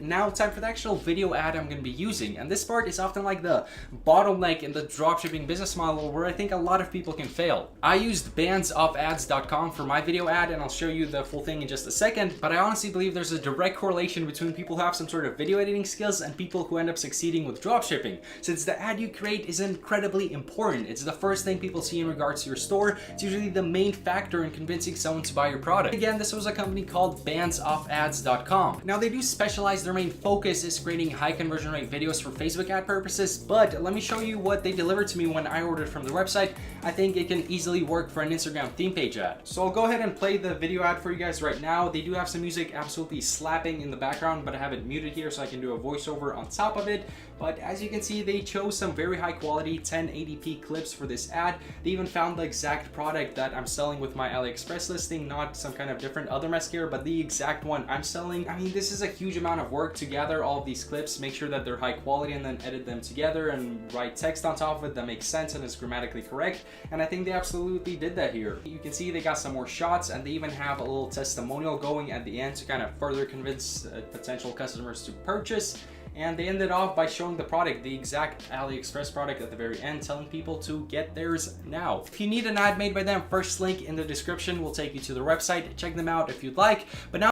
Now time for the actual video ad I'm going to be using, and this part is often like the bottleneck in the dropshipping business model where I think a lot of people can fail. I used BandsOffAds.com for my video ad, and I'll show you the full thing in just a second, but I honestly believe there's a direct correlation between people who have some sort of video editing skills and people who end up succeeding with dropshipping, since the ad you create is incredibly important. It's the first thing people see in regards to your store. It's usually the main factor in convincing someone to buy your product. Again, this was a company called BandsOffAds.com. Now they do specialize, their main focus is creating high conversion rate videos for Facebook ad purposes, but let me show you what they delivered to me when I ordered from their website. I think it can easily work for an Instagram theme page ad. So I'll go ahead and play the video ad for you guys right now. They do have some music absolutely slapping in the background, but I have it muted here so I can do a voiceover on top of it. But as you can see, they chose some very high quality 1080p clips for this ad. They even found the exact product that I'm selling with my AliExpress listing, not some kind of different other mascara, but the exact one I'm selling. I mean, this is a huge amount of work to gather all of these clips, make sure that they're high quality, and then edit them together and write text on top of it that makes sense and is grammatically correct. And I think they absolutely did that here. You can see they got some more shots, and they even have a little testimonial going at the end to kind of further convince potential customers to purchase. And they ended off by showing the product, the exact AliExpress product at the very end, telling people to get theirs now. If you need an ad made by them, first link in the description will take you to their website. Check them out if you'd like. But now